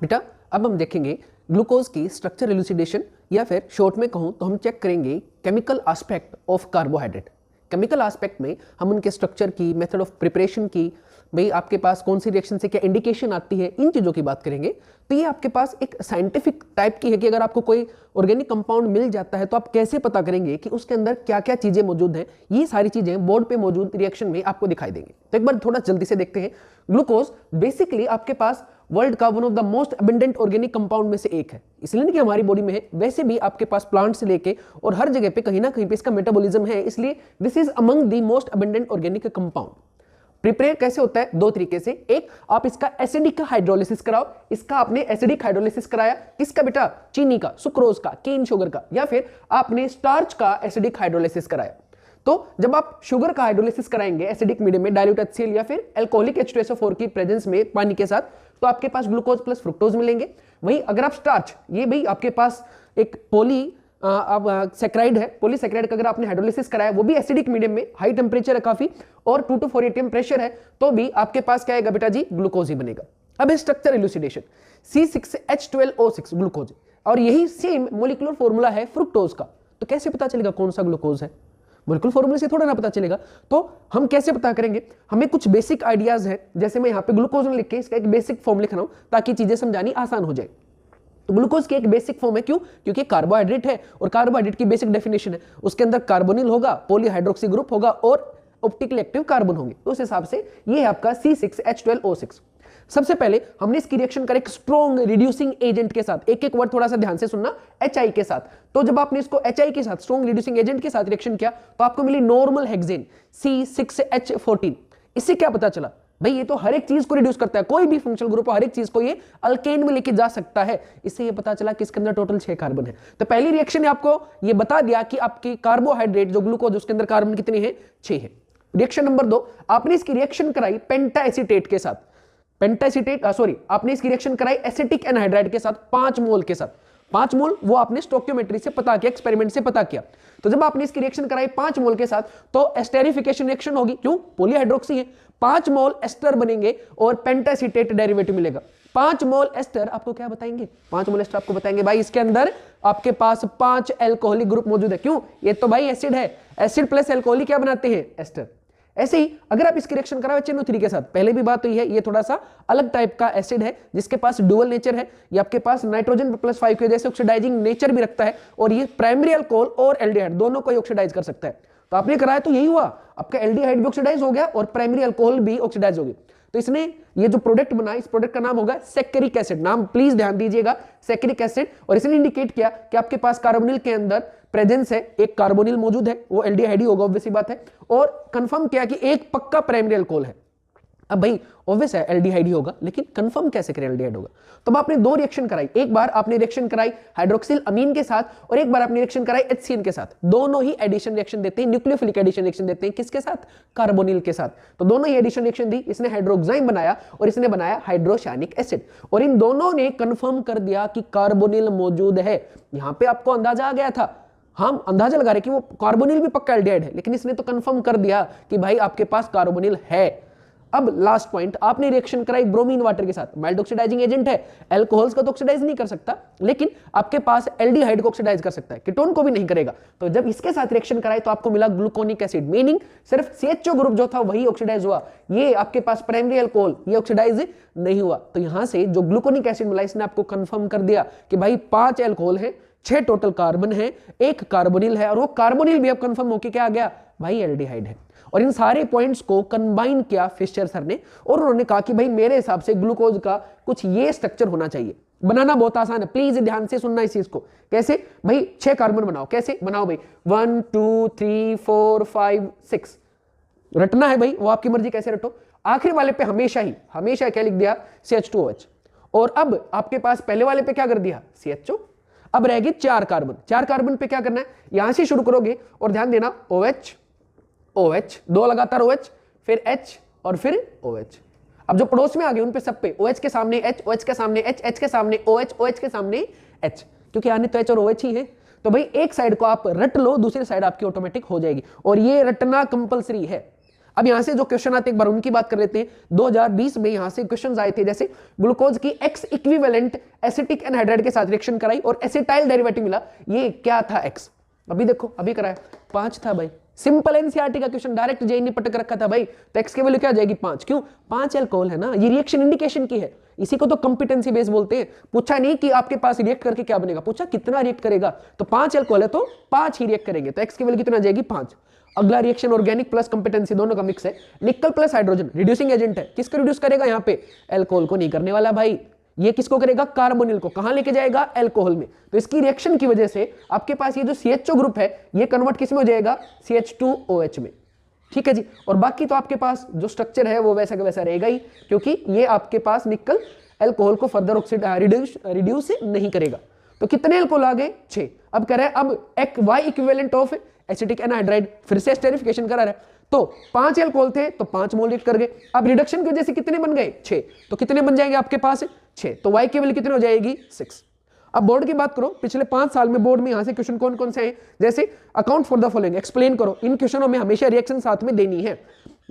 बेटा अब हम देखेंगे ग्लूकोज की स्ट्रक्चर एलुसिडेशन, या फिर शॉर्ट में कहूं तो हम चेक करेंगे chemical aspect of carbohydrate. Chemical aspect में हम उनके स्ट्रक्चर की, मेथड ऑफ प्रिपरेशन की, भाई आपके पास कौन सी रिएक्शन से क्या इंडिकेशन आती है, इन चीज़ों की बात करेंगे। तो ये आपके पास एक साइंटिफिक टाइप की है कि अगर आपको कोई ऑर्गेनिक कंपाउंड मिल जाता है तो आप कैसे पता करेंगे कि उसके अंदर क्या क्या चीज़ें मौजूद हैं। ये सारी चीज़ें बोर्ड पे मौजूद रिएक्शन में आपको दिखाई देंगे। तो एक बार थोड़ा जल्दी से देखते हैं। ग्लूकोज बेसिकली आपके पास वर्ल्ड का one of the most abundant organic compound में से एक है। इसलिए नहीं कि हमारी बॉडी में है, वैसे भी आपके पास प्लांट से लेके और हर जगह पे कहीं ना कहीं पे इसका मेटाबॉलिज्म है, इसलिए this is among the most abundant organic compound. Prepare कैसे होता है? दो तरीके से। एक, आप इसका एसिडिक हाइड्रोलिसिस कराओ। इसका आपने एसिडिक हाइड्रोलिसिस कराया, किसका बेटा? चीनी का, सुक्रोज का, केन शुगर का, या फिर आपने स्टार्च का एसिडिक हाइड्रोलिसिस कराया। तो जब आप शुगर का हाइड्रोलिसिस कराएंगे एसिडिक मीडियम में, डाइल्यूट HCl या फिर अल्कोहलिक H2SO4 की प्रेजेंस में पानी के साथ, तो आपके पास ग्लूकोज प्लस फ्रुक्टोज मिलेंगे। वही अगर आप स्टार्च, ये भाई आपके पास एक सेक्राइड है, पॉलीसेक्राइड का अगर आपने हाइड्रोलिसिस कराया, वो भी एसिडिक मीडियम में, हाई टेम्परेचर है काफी और 2 to 4 atm प्रेशर है, तो भी आपके पास क्या आएगा बेटा जी? ग्लूकोज ही बनेगा। अब स्ट्रक्चर इल्यूसिडेशन, C6H12O6 ग्लूकोज, और यही सेम मोलिकुलर फॉर्मूला है फ्रुक्टोज का। तो कैसे पता चलेगा कौन सा ग्लूकोज है? मोलिकुलर फॉर्मूले से थोड़ा ना पता चलेगा। तो हम कैसे पता करेंगे? हमें कुछ बेसिक आइडियाज है, जैसे मैं यहाँ पे ग्लूकोज लिख के इसका एक बेसिक फॉर्म लिख रहा हूं ताकि चीजें समझानी आसान हो जाए। तो ग्लूकोज की एक बेसिक फॉर्म है, क्यों? क्योंकि कार्बोहाइड्रेट है और कार्बोहाइड्रेट की बेसिक डेफिनेशन है, उसके अंदर कार्बोनिल होगा, पॉलीहाइड्रोक्सी ग्रुप होगा और ऑप्टिकली एक्टिव कार्बन होंगे। तो उस हिसाब से ये है आपका C6H12O6। सबसे पहले हमने इसकी रिएक्शन करें एक स्ट्रॉन्ग रिड्यूसिंग एजेंट के साथ। एक एक वर्ड थोड़ा सा ध्यान से सुनना, HI के साथ। तो जब आपने इसको HI के साथ, स्ट्रॉन्ग रिड्यूसिंग एजेंट के साथ रिएक्शन किया, तो आपको मिली नॉर्मल हेक्सेन C6H14। इससे क्या पता चला? भाई ये तो हर एक चीज को रिड्यूस करता है, कोई भी फंक्शनल ग्रुप हर एक चीज को ये अल्केन में लेके जा सकता है। इससे ये पता चला कि इसके अंदर टोटल 6 कार्बन है। तो पहली रिएक्शन ने आपको ये बता दिया कि आपकी कार्बोहाइड्रेट जो ग्लूकोज, उसके अंदर कार्बन कितने हैं? 6 है। रिएक्शन नंबर 2, आपने इसकी रिएक्शन कराई पेंटा एसीटेट के साथ। आपने इसकी रिएक्शन कराई एसिटिक एनहाइड्राइड के साथ 5 मोल के साथ। 5 मोल वो आपने स्टोक्योमेट्री से पता किया, एक्सपेरिमेंट से पता किया। तो जब आपने इसकी रिएक्शन कराई 5 मोल के साथ, तो एस्टेरिफिकेशन रिएक्शन होगी। क्यों? पॉलीहाइड्रोक्सी है, 5 मोल एस्टर बनेंगे और पेंटासीटेट डेरिवेटिव मिलेगा। 5 मोल एस्टर आपको क्या बताएंगे? 5 मोल एस्टर आपको बताएंगे भाई इसके अंदर आपके पास 5 एल्कोहलिक ग्रुप मौजूद है। क्यों? ये तो भाई एसिड है, एसिड प्लस एल्कोहलिक क्या बनाते हैं? एस्टर। ऐसे ही अगर आप इसकी रिएक्शन कराओ HNO3 के साथ, पहले भी बात तो ये है, ये थोड़ा सा अलग टाइप का एसिड है जिसके पास डुअल नेचर है। ये आपके पास नाइट्रोजन +5 की वजह से ऑक्सीडाइजिंग नेचर भी रखता है, और ये प्राइमरी अल्कोहल और एल्डिहाइड दोनों को ऑक्सीडाइज कर सकता है। तो आपने कराया तो यही हुआ, आपका एल्डिहाइड भी ऑक्सीडाइज हो गया और प्राइमरी अल्कोहल भी ऑक्सीडाइज हो गई। तो इसने ये जो प्रोडक्ट बना, इस प्रोडक्ट का नाम होगा सैकरिक एसिड। नाम प्लीज ध्यान दीजिएगा, सैकरिक एसिड। और इसने इंडिकेट किया कि आपके पास कार्बोनिल के अंदर प्रेजेंस है, एक कार्बोनिल मौजूद है, वो एल्डिहाइड ही होगा, ऑब्वियस बात है। और कंफर्म किया कि एक पक्का प्राइमरी अल्कोहल है। अब भाई ऑब्वियस है एल्डिहाइड ही होगा, लेकिन कंफर्म कैसे करें एल्डिहाइड होगा? तो आपने 2 रिएक्शन कराई। एक बार आपने रिएक्शन कराई हाइड्रोक्सिल अमीन के साथ, और एक बार आपने रिएक्शन कराई HCN के साथ। दोनों ही एडिशन रिएक्शन देते हैं, न्यूक्लियोफिलिक एडिशन रिएक्शन देते हैं। किसके साथ? कार्बोनिल के साथ। तो दोनों ही एडिशन रिएक्शन दी, इसने हाइड्रोक्साइन बनाया और इसने बनाया हाइड्रोसायनिक एसिड, और इन दोनों ने कंफर्म कर दिया कि कार्बोनिल मौजूद है। यहां पे आपको अंदाजा आ गया था, हम अंदाजा लगा रहे कि वो कार्बोनिल भी पक्का एल्डिहाइड है, लेकिन इसने तो कंफर्म कर दिया कि भाई आपके पास कार्बोनिल है। अब लास्ट पॉइंट, आपने रिएक्शन कराई ब्रोमीन वाटर के साथ। माइल्ड ऑक्सीडाइजिंग एजेंट है, अल्कोहल्स को तो ऑक्सीडाइज नहीं कर सकता, लेकिन आपके पास एल्डिहाइड को ऑक्सीडाइज कर सकता है, कीटोन को भी नहीं करेगा। तो जब इसके साथ रिएक्शन कराई तो आपको मिला ग्लूकोनिक एसिड, मीनिंग सिर्फ CHO ग्रुप जो था वही ऑक्सीडाइज हुआ, ये आपके पास प्राइमरी अल्कोहल ये ऑक्सीडाइज नहीं हुआ। तो यहां से जो ग्लूकोनिक एसिड मिला, इसने आपको कंफर्म कर दिया कि भाई 5 अल्कोहल है, 6 टोटल कार्बन है, 1 कार्बोनिल है, और वो कार्बोनिल भी अब कंफर्म होके क्या आ गया? भाई एल्डिहाइड है। और इन सारे पॉइंट्स को कंबाइन किया फिशर सर ने, और उन्होंने कहा कि भाई मेरे हिसाब से ग्लूकोज का कुछ ये स्ट्रक्चर होना चाहिए। बनाना बहुत आसान है, प्लीज ध्यान से सुनना इस चीज को। कैसे? भाई 6 कार्बन बनाओ। कैसे बनाओ भाई? 1 2 3 4 5 6 रटना है भाई, वो आपकी मर्जी कैसे रटो। आखिरी वाले पे हमेशा क्या लिख दिया? CH2OH। और अब आपके पास पहले वाले पे क्या कर दिया? CHO। अब रहेगी 4 कार्बन। 4 कार्बन पे क्या करना है? यहां से शुरू करोगे, और ध्यान देना OH OH, 2 लगातार OH, फिर H और फिर OH। अब जो पड़ोस में आ गए उन पे सब पे OH के सामने H, OH के सामने H, H के सामने OH, OH के सामने H, क्योंकि आने तो H और OH ही है। तो भाई एक साइड को आप रट लो, दूसरी साइड आपकी ऑटोमेटिक हो जाएगी, और ये रटना कंपलसरी है। अब यहां से जो क्वेश्चन आते हैं एक बार उनकी बात कर लेते हैं। 2020 में यहां से क्वेश्चन आए थे, जैसे ग्लूकोज की एक्स इक्विवेलेंट एसिटिक एनहाइड्राइड के साथ रिएक्शन कराई और एसिटाइल डेरिवेटिव मिला, ये क्या था एक्स। अभी देखो अभी कराया 5 था भाई, सिंपल एनसीईआरटी का क्वेश्चन, डायरेक्ट जेई ने पटक रखा था भाई, तो एक्स की वैल्यू क्या आ जाएगी 5, क्यों 5 अल्कोहल है ना, ये रिएक्शन इंडिकेशन की है, इसी को तो कंपिटेंसी बेस बोलते हैं। पूछा नहीं कि आपके पास रिएक्ट करके क्या बनेगा, पूछा कितना रिएक्ट करेगा, तो 5 अल्कोहल है तो 5 ही रिएक्ट करेंगे, तो एक्स की वैल्यू कितना आ जाएगी 5। अगला रिएक्शन ऑर्गेनिक प्लस कंपिटेंसी दोनों का मिक्स है, nickel plus hydrogen reducing agent है, किसको रिड्यूस करेगा यहाँ पे, अल्कोहल को नहीं करने वाला भाई, ये किसको करेगा, कार्बोनिल को, कहां लेके जाएगा, अल्कोहल में। तो इसकी रिएक्शन की वजह से आपके पास ये जो CHO ग्रुप है ये कन्वर्ट किस में हो जाएगा, CH2OH में, ठीक है जी। और बाकी तो आपके पास जो स्ट्रक्चर है वो वैसा का वैसा रहेगा ही, क्योंकि ये आपके पास निकल अल्कोहल को फर्दर रिड्यूस नहीं करेगा। तो कितने अल्कोहल आ गए, 6। अब कह रहे हैं अब एक Y equivalent of acetic anhydride, फिर से स्टेरिफिकेशन करा रहा है, तो 5 अल्कोहल थे तो 5 मोल रिएक्ट कर गए। अब रिडक्शन की वजह से कितने बन गए, 6, तो कितने बन जाएंगे आपके पास 6, तो Y की वैल्यू कितनी हो जाएगी 6। अब बोर्ड की बात करो, पिछले 5 साल में बोर्ड में यहां से क्वेश्चन कौन कौन से हैं, जैसे account for the following, explain करो, इन क्वेश्चनों में हमेशा रिएक्शन साथ में देनी है।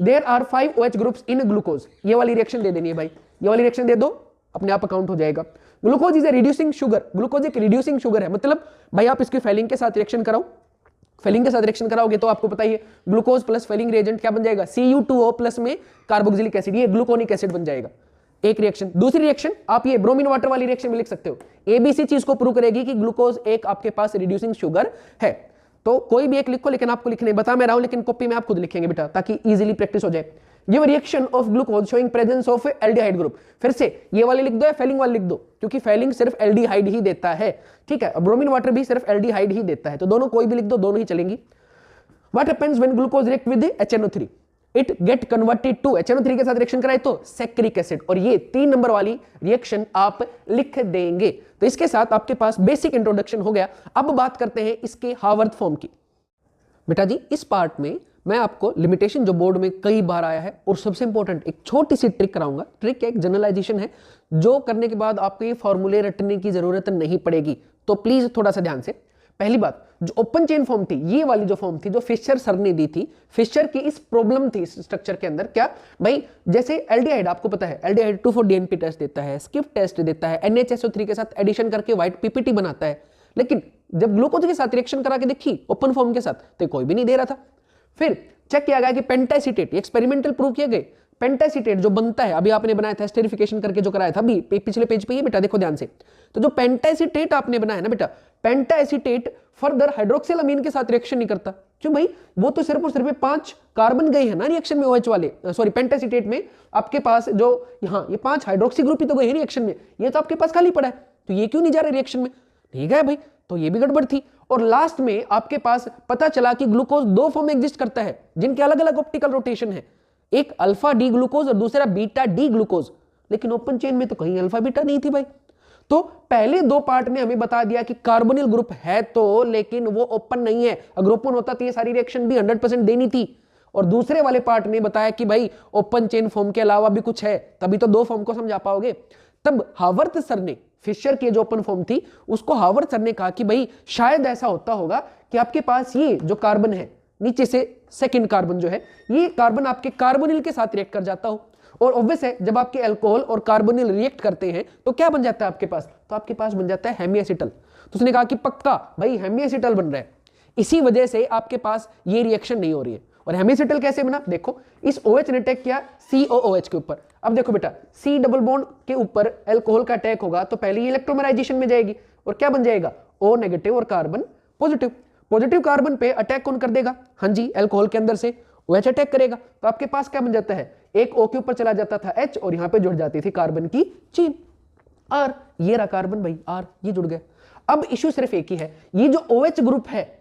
There are 5 OH groups in glucose, ये वाली रिएक्शन दे देनी है भाई, ये वाली रिएक्शन दे दो, अपने आप अकाउंट हो जाएगा। Glucose is a reducing sugar, glucose एक रिड्यूसिंग शुगर है, मतलब भाई आप इसकी फेलिंग के साथ रिएक्शन कराओ, फेलिंग के साथ रिएक्शन कराओगे तो आपको पता ही है ग्लूकोज प्लस फेलिंग रिएजेंट क्या बन जाएगा, Cu2O प्लस में कार्बोक्सिलिक एसिड, ये ग्लूकोनिक एसिड बन जाएगा, एक रिएक्शन। दूसरी रिएक्शन आप ये ब्रोमीन वाटर वाली रिएक्शन में लिख सकते हो, ABC चीज को प्रूव करेगी कि ग्लूकोज एक आपके पास रिड्यूसिंग शुगर है, तो कोई भी एक लिखो, लेकिन आपको लिखने बता मैं रहा हूं, लेकिन कॉपी में आप खुद लिखेंगे बेटा ताकि इजीली प्रैक्टिस हो जाए। ये reaction of glucose showing presence of aldehyde group, फिर से ये वाली लिख दो या फेलिंग वाली लिख दो, क्योंकि फेलिंग सिर्फ एल्डिहाइड ही देता है, ठीक है, ब्रोमीन वाटर भी सिर्फ एल्डिहाइड ही देता है, तो दोनों कोई भी लिख दो, दोनों ही चलेंगी। What happens when glucose react with HNO3? It get converted to HNO3 के साथ रिएक्शन कराए तो सैक्रिक एसिड, और ये 3 नंबर वाली रिएक्शन आप लिख देंगे। तो इसके साथ आपके पास बेसिक इंट्रोडक्शन हो गया। अब बात करते हैं इसके हावर्थ फॉर्म की। बेटा जी इस पार्ट में मैं आपको लिमिटेशन जो बोर्ड में कई बार आया है, और सबसे इंपॉर्टेंट एक छोटी सी ट्रिक कराऊंगा, ट्रिक एक जनरलाइजेशन है, जो करने के बाद आपको ये फॉर्मूले रटने की जरूरत नहीं पड़ेगी, तो प्लीज थोड़ा सा ध्यान से। पहली बात, जो ओपन चेन फॉर्म थी, ये वाली जो फॉर्म थी जो फिशर सर ने दी थी, फिशर की इस प्रॉब्लम थी इस स्ट्रक्चर के अंदर, क्या भाई, जैसे एल्डिहाइड आपको पता है, एल्डिहाइड 2,4-DNP टेस्ट देता है, स्किप टेस्ट देता है, NHSO3 के साथ एडिशन करके व्हाइट PPT बनाता है, लेकिन जब ग्लूकोज के साथ रिएक्शन करा के देखी ओपन फॉर्म के साथ तो कोई भी नहीं दे रहा था। फिर चेक किया गया कि पेंटासिटेट, एक्सपेरिमेंटल प्रूव किए गए, पेंटासिटेट जो बनता है, अभी आपने बनाया था स्टेरिफिकेशन करके जो कराया था, अभी पिछले पेज पे ही बेटा देखो ध्यान से, तो जो पेंटासिटेट आपने बनाया ना बेटा, पेंटासिटेट फर्दर हाइड्रोक्सिल अमीन के साथ रिएक्शन नहीं करता, क्यों भाई, वो तो सिर्फ और सिर्फ 5 कार्बन गए हैं ना रिएक्शन में, OH वाले, सॉरी पेंटासिटेट में आपके पास जो यहाँ ये 5 हाइड्रोक्सी ग्रुप ही तो गए हैं रिएक्शन में, ये तो आपके पास खाली पड़ा है, तो ये क्यों नहीं जा रहा रिएक्शन में, ठीक है भाई, तो ये भी गड़बड़ थी। और लास्ट में आपके पास पता चला कि ग्लूकोज 2 फॉर्म में एग्जिस्ट करता है, जिनके अलग अलग ऑप्टिकल रोटेशन है, एक अल्फा डी ग्लूकोज और दूसरा बीटा डी ग्लूकोज, लेकिन ओपन चेन में तो कहीं अल्फा बीटा नहीं थी भाई। तो पहले 2 पार्ट में हमें बता दिया कि कार्बोनिल ग्रुप है तो, लेकिन वो ओपन नहीं है, अगर ओपन होता तो ये सारी रिएक्शन भी 100% देनी थी। और दूसरे वाले पार्ट ने बताया कि भाई ओपन चेन फॉर्म के अलावा भी कुछ है, तभी तो 2 फॉर्म को समझा पाओगे। तब हावर्थ सर ने, फिशर की जो ओपन फॉर्म थी उसको हावर्थ सर ने कहा कि भाई शायद ऐसा होता होगा कि आपके पास ये जो कार्बन है नीचे से, सेकंड कार्बन जो है, ये कार्बन आपके कार्बोनिल के साथ रिएक्ट कर जाता हो, और ऑब्वियस है जब आपके अल्कोहल और कार्बोनिल रिएक्ट करते हैं तो क्या बन जाता है आपके पास, तो आपके पास बन जाता है हेमीएसिटल। तो उसने कहा कि पक्का भाई हेमीएसिटल बन रहा है, इसी वजह से आपके पास ये रिएक्शन नहीं हो रही है। और हेमीएसिटल कैसे बना, देखो इस OH ने अटैक किया COOH के ऊपर, अब देखो बेटा C डबल बॉन्ड के ऊपर अल्कोहल का अटैक होगा तो पहले ये इलेक्ट्रोमेराइजेशन में जाएगी, और क्या बन जाएगा O नेगेटिव और कार्बन पॉजिटिव। पॉजिटिव कार्बन पे अटैक कौन कर देगा, हाँ जी अल्कोहल के अंदर से OH अटैक करेगा, तो आपके पास क्या बन जाता है, एक O के ऊपर चला जाता था H, और यहां पे जुड़ जाती थी कार्बन की चेन R, ये रहा कार्बन भाई R, ये जुड़ गया। अब इश्यू सिर्फ एक ही है, ये जो OH ग्रुप है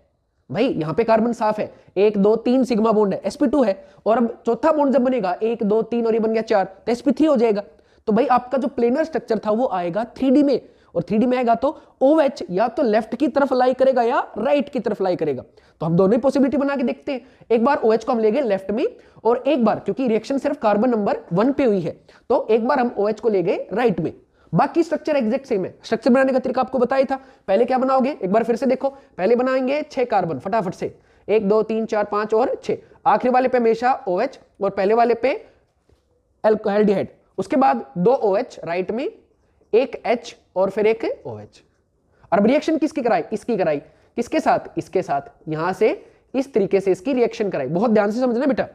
भाई, यहां पे कार्बन साफ है, 1 2 3 सिग्मा बॉन्ड है, sp2 है, और अब चौथा बॉन्ड जब बनेगा 1 2 3 और ये बन गया 4, तो sp3 हो जाएगा। तो भाई आपका जो प्लेनर स्ट्रक्चर था वो आएगा 3D में, और 3D में आएगा तो OH या तो लेफ्ट की तरफ लाई करेगा या राइट की तरफ लाई करेगा। तो हम दोनों ही पॉसिबिलिटी बना के देखते हैं, एक बार OH को हम ले गए लेफ्ट में, और एक बार क्योंकि रिएक्शन सिर्फ कार्बन नंबर 1 पे हुई है तो एक बार हम OH को ले गए राइट में। बाकी स्ट्रक्चर एग्जैक्ट सेम है। स्ट्रक्चर बनाने का तरीका आपको बताया था, पहले क्या बनाओगे एक बार फिर से देखो, पहले बनाएंगे 6 कार्बन फटाफट से, 1 2 3 4 5 और 6। आखिरी वाले पे हमेशा OH और पहले वाले पे एल्डिहाइड, उसके बाद 2 OH राइट में, एक H और फिर एक OH। अब रिएक्शन किसकी कराई? इसकी कराई। किसके साथ? इसके साथ। यहां से इस तरीके से इसकी रिएक्शन कराई। बहुत ध्यान से समझना बेटा।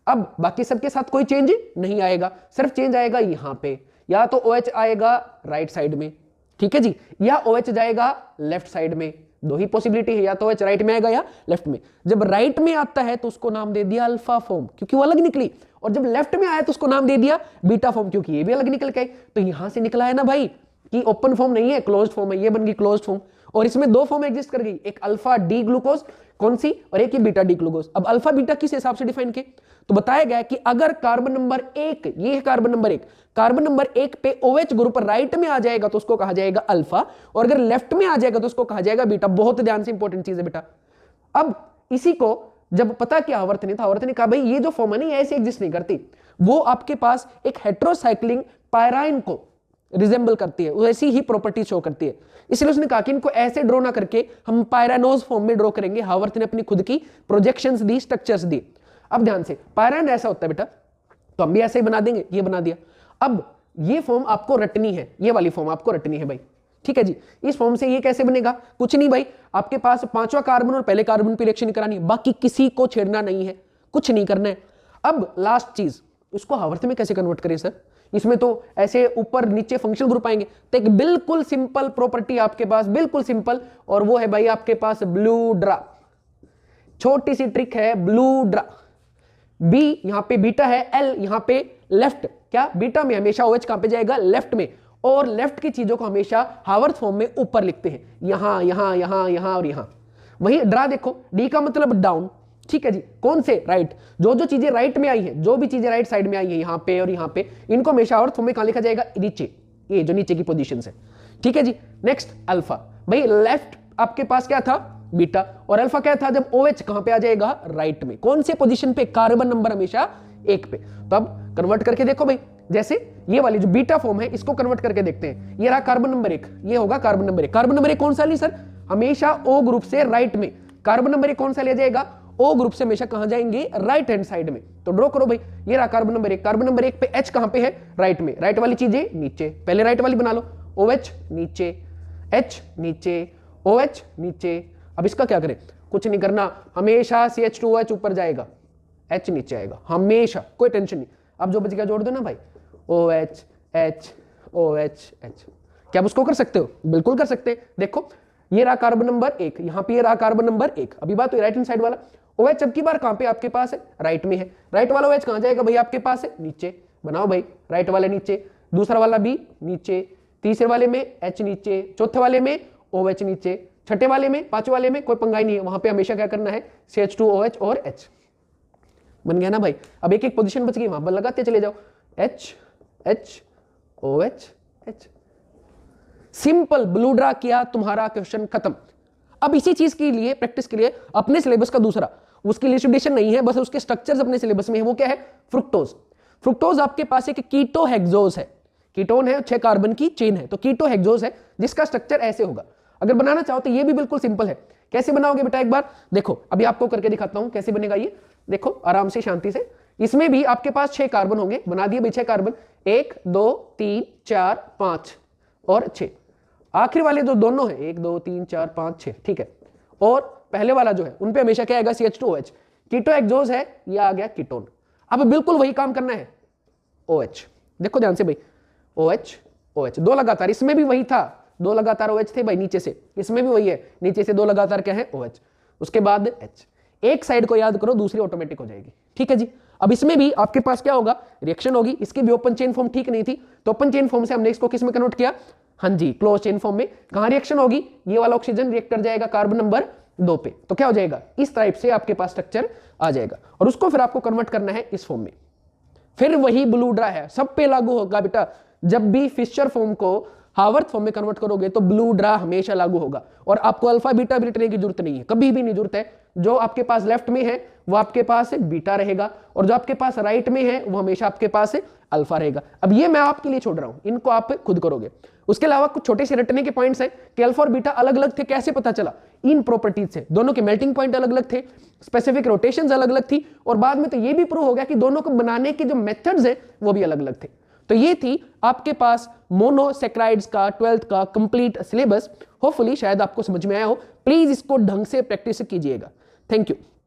अब बाकी सबके साथ कोई चेंज नहीं आएगा, सिर्फ चेंज आएगा यहां पे, या तो OH आएगा राइट साइड में, ठीक है जी, या OH जाएगा लेफ्ट साइड में। दो ही पॉसिबिलिटी है, या तो OH राइट में आएगा या लेफ्ट में। जब राइट में आता है तो उसको नाम दे दिया अल्फा फॉर्म, क्योंकि वो अलग निकली, और जब लेफ्ट में आया तो उसको नाम दे दिया बीटा फॉर्म, क्योंकि ये भी अलग निकल गए। तो यहां से निकला है ना भाई कि ओपन फॉर्म नहीं है, क्लोज्ड फॉर्म है, ये बन गई क्लोज्ड फॉर्म। और इसमें 2 फॉर्म एग्जिस्ट कर गई, एक अल्फा डी ग्लूकोज, कौन सी, और एक ही बीटा डी ग्लूकोज। अब अल्फा बीटा किस हिसाब से डिफाइन किए? तो बताया गया कि अगर कार्बन नंबर 1, ये है कार्बन नंबर 1, कार्बन नंबर 1 पे OH ग्रुप राइट में आ जाएगा तो उसको कहा जाएगा अल्फा, और अगर लेफ्ट में आ जाएगा तो उसको कहा जाएगा बीटा। बहुत ध्यान से इंपॉर्टेंट चीज है बेटा। अब इसी को जब पता क्या आवर्त ने था, आवर्त ने कहा भाई ये जो फॉर्म है ना ऐसे एग्जिस्ट नहीं करती, वो आपके पास एक हेट्रोसाइक्लिंग पायराइन को रिजेंबल करती है, वैसी ही प्रॉपर्टी शो करती है। इसलिए उसने कहा कि इनको ऐसे ड्रॉ ना करके हम पायरानोज फॉर्म में ड्रॉ करेंगे। हावर्थ ने अपनी खुद की प्रोजेक्शंस दी, स्ट्रक्चर्स दी। अब ध्यान से, पायराइन ऐसा होता है बेटा, तो हम भी ऐसे ही बना देंगे, ये बना दिया। अब ये फॉर्म आपको रटनी है, ये वाली फॉर्म आपको रटनी है भाई, ठीक है जी। इस फॉर्म से ये कैसे बनेगा? कुछ नहीं भाई, आपके पास 5वां कार्बन और पहले कार्बन पे रिएक्शन करानी है, बाकी किसी को छेड़ना नहीं है, कुछ नहीं करना है। अब लास्ट चीज, उसको हावर्थ में कैसे कन्वर्ट करें सर? इसमें तो ऐसे ऊपर नीचे फंक्शनल ग्रुप आएंगे, तो एक बिल्कुल सिंपल प्रॉपर्टी आपके पास, बिल्कुल सिंपल, और वो है भाई आपके पास ब्लू ड्रा। छोटी सी ट्रिक है, ब्लू ड्रा। बी यहां पे बीटा है, एल यहां पे लेफ्ट, क्या बीटा में हमेशा OH कहां पे जाएगा? लेफ्ट में, और लेफ्ट की चीजों को हमेशा हावर्थ फॉर्म में ऊपर लिखते हैं, यहां यहां यहां यहां और यहां। वही ड्रा देखो, डी का मतलब डाउन, ठीक है जी, कौन से? राइट। जो जो चीजें राइट में आई है, जो भी चीजें राइट साइड में आई है, यहां पे और यहां पे, इनको हमेशा हावर्थ फॉर्म में कहां लिखा जाएगा? नीचे, ये जो नीचे की पोजीशन है, ठीक है जी। नेक्स्ट अल्फा, भाई लेफ्ट आपके पास क्या था? बीटा, और अल्फा क्या था? जब OH कहां पे आ जाएगा? राइट में। कौन से पोजीशन पे? कार्बन नंबर हमेशा 1 पे। तो अब कन्वर्ट करके देखो भाई, जैसे ये वाली जो बीटा फॉर्म है इसको कन्वर्ट करके देखते हैं। ये रहा कार्बन नंबर 1, ये होगा कार्बन नंबर 1। कार्बन नंबर 1 कौन सा ली सर? हमेशा O ग्रुप से राइट में। कार्बन नंबर 1 कौन सा लिया जाएगा? O ग्रुप से हमेशा कहां जाएंगे? राइट हैंड साइड में। तो ड्रॉ करो भाई, ये रहा कार्बन नंबर 1। कार्बन नंबर 1 पे H कहां पे है? राइट में। राइट वाली चीजें नीचे, पहले राइट वाली बना लो। OH नीचे, H नीचे, OH नीचे। अब इसका क्या करें? कुछ नहीं करना, हमेशा CH2OH ऊपर जाएगा, H नीचे आएगा, हमेशा, कोई टेंशन नहीं। अब जो बच गया जोड़ दो ना भाई, OH H OH H। क्या आप उसको कर सकते हो? बिल्कुल कर सकते हैं। देखो ये रहा कार्बन नंबर 1, यहां पे ये रहा कार्बन नंबर 1। अभी बात हुई राइट हैंड साइड वाला। OH अब की बार कहां पे आपके पास है? राइट में है। राइट वाला OH कहां जाएगा भाई आपके पास है? नीचे। बनाओ भाई, राइट वाले नीचे, दूसरा वाला भी नीचे, तीसरे वाले में H नीचे, चौथे वाले में OH नीचे, छठे वाले में, पांचवें वाले में कोई पंगा ही नहीं है, वहां पे हमेशा क्या करना है? CH2OH और H। बन गया ना भाई। अब एक एक पोजीशन बच गई, वहां पर लगाते चले जाओ, H H OH H। Simple, blue draw किया, तुम्हारा क्वेश्चन खत्म। अब इसी चीज के लिए, प्रैक्टिस के लिए, अपने सिलेबस का दूसरा, उसकी लिस्टिडेशन नहीं है, बस उसके स्ट्रक्चर्स अपने सिलेबस में है। वो क्या है? फ्रुक्टोज। फ्रुक्टोज आपके पास एक कीटो हेक्सोज है, कीटोन है, 6 कार्बन की चेन है, तो कीटो हेक्सोज है, जिसका स्ट्रक्चर ऐसे होगा। अगर बनाना चाहो तो ये भी बिल्कुल सिंपल है। कैसे बनाओगे बेटा? एक बार देखो, अभी आपको करके दिखाता हूं कैसे बनेगा ये। देखो आराम से, शांति से। इसमें भी आपके पास 6 कार्बन होंगे, बना दिए भाई 6 कार्बन, 1 2 3 4 5 और 6। आखिरी वाले जो दोनों है, 1 2 3 4 5 6, ठीक है। और पहले वाला जो है उन पे हमेशा क्या आएगा? CH2OH। कीटो हेक्सोज है, ये आ गया कीटोन। अब बिल्कुल वही काम करना है, OH। देखो ध्यान से भाई, OH OH, 2 लगातार, इसमें भी वही था, 2 लगातार OH थे भाई नीचे से, इसमें भी वही है, नीचे से 2 लगातार क्या है? OH। उसके बाद H। एक साइड को याद करो, दूसरी ऑटोमेटिक हो जाएगी, ठीक है जी। अब इसमें भी आपके पास क्या होगा? रिएक्शन होगी। इसकी भी ओपन चेन फॉर्म ठीक नहीं थी, तो ओपन चेन फॉर्म से हमने इसको किस में कन्वर्ट किया? हाँ जी, क्लोज चेन फॉर्म में। कहां रिएक्शन होगी? ये वाला ऑक्सीजन रिएक्टर जाएगा कार्बन नंबर 2 पे, तो क्या हो जाएगा? इस टाइप से आपके पास स्ट्रक्चर आ जाएगा, और उसको फिर आपको कन्वर्ट करना है इस फॉर्म में। फिर वही ब्लू ड्रा है, सब पे लागू होगा बेटा। जब भी फिशर फॉर्म को हावर्थ फॉर्म में कन्वर्ट करोगे तो ब्लू ड्रा हमेशा लागू होगा, और आपको अल्फा बीटा भी लिखने की जरूरत नहीं है, कभी भी नहीं जरूरत है। जो आपके पास लेफ्ट में है वो आपके पास बीटा रहेगा, और जो आपके पास राइट में है वो हमेशा आपके पास अल्फा रहेगा। अब ये मैं आपके लिए छोड़ रहा हूं, इनको आप खुद करोगे। उसके अलावा कुछ छोटे से रटने के पॉइंट्स हैं कि अल्फा और बीटा अलग अलग थे, कैसे पता चला? इन प्रॉपर्टीज से। दोनों के मेल्टिंग पॉइंट अलग अलग थे, स्पेसिफिक रोटेशंस अलग अलग थी, और बाद में तो ये भी प्रूव हो गया कि दोनों को बनाने के जो मेथड्स हैं वो भी अलग अलग थे। तो ये थी आपके पास मोनोसेक्राइड्स का 12th का कंप्लीट सिलेबस। होपफुली शायद आपको समझ में आया हो। प्लीज इसको ढंग से प्रैक्टिस कीजिएगा। Thank you.